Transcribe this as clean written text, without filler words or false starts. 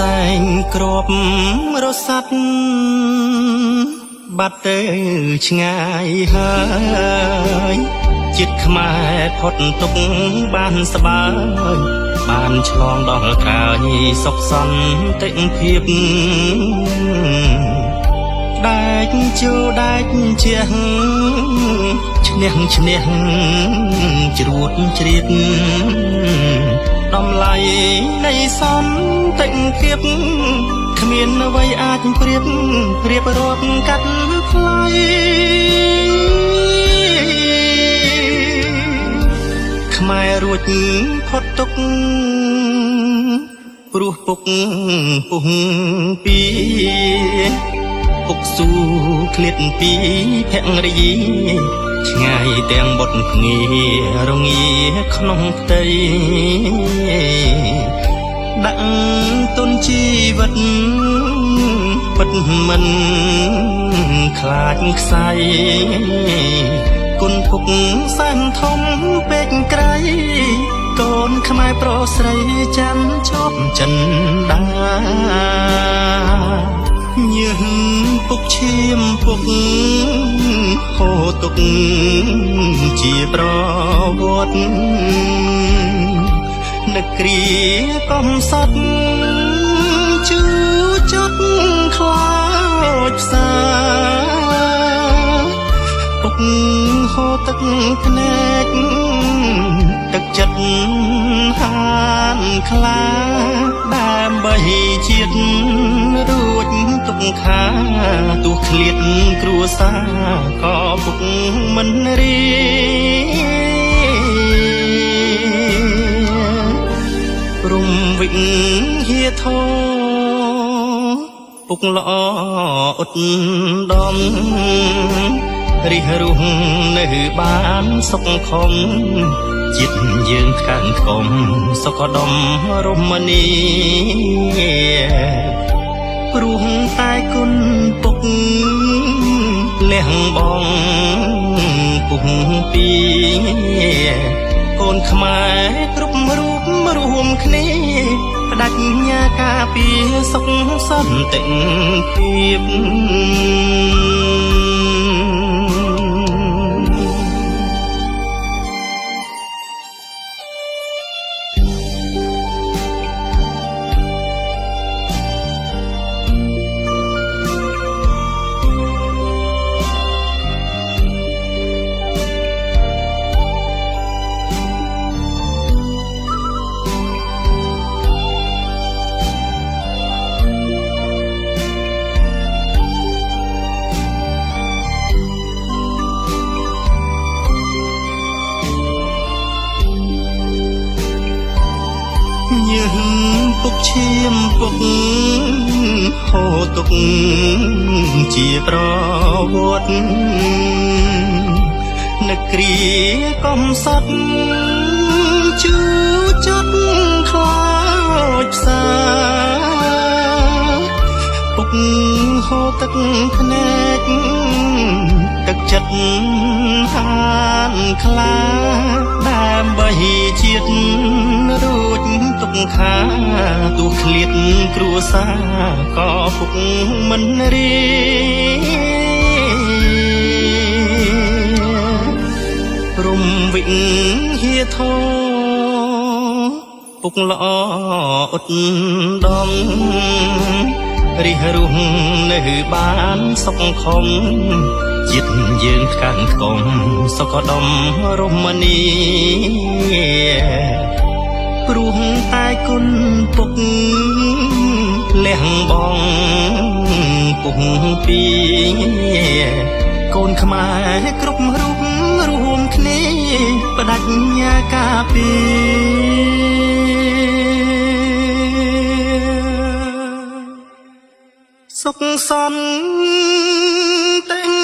សែងគ្របរសាត់បាត់ទៅឆ្ងាយហើយចិត្តខ្មែរផុតទុកបានស្បើយបានឆ្លងដល់ក្រោយសុខសន្តិភាពដែកជួដែកជះឈ្នះជ្រួតជ្រាបតម្លៃនៃសន្តិភាពគ្មានអ្វីអាចប្រៀបរាប់កាត់ថ្លៃខ្មែររួចផុតទុកព្រោះពុកពុះពីពុកស៊ូឃ្លាតពីភរិយាឆ្ងាយទាំងបុតភ្ងារងាក្នុងផ្ទៃដាក់ទុនជីវិតពិតមិនខ្លាចខ្សែគុណពុកសែនធំពេកក្រៃកូនខ្មែរប្រុសស្រីចាំជប់ចិនដាញើសពុកឈាមពុកហូរទុកជាប្រវត្តិនឹកគ្រាកំសត់ជូចត់ខ្លោចផ្សាពុកហូរទឹកភ្នែកទឹកចិត្តហានខ្លាដើម្បីជាតិរួចទុកខាទោះឃ្លាតគ្រួសារក៏ពុកមិនរីរំវិញហៀធោពុកល្អឧត្តមរិះរុះនៅបានសុខខំចិត្តយើងថ្កើងថ្កុំសុខដុមរមនីព្រោះតែគុណពុកលះបងពុះពីកូនខ្មែរគ្រប់រូបរួមគ្នាបដិញ្ញាការពារសុខសន្តិភាពញើសពុកឈាមពុកហូរទុកជាប្រវត្តិនឹកគ្រាកំសត់ជូចត់ខ្លោចផ្សាពុកហូរទឹកភ្នែកទឹកចិត្តហានខ្លាដើម្បីជាតិរួចទុកខាទោះឃ្លាតគ្រួសារក៏ពុកមិនរីរំវិញហៀធោពុកល្អឧត្តមរិះរុះនៅបានសុខខំចិត្តយើងថ្កើងថ្កុំសុខដុមរមនីព្រោះតែគុណពុកលះបងពុះពីកូនខ្មែរគ្រប់រូបរួមគ្នាបដិញ្ញាការពារសុខសន្តិ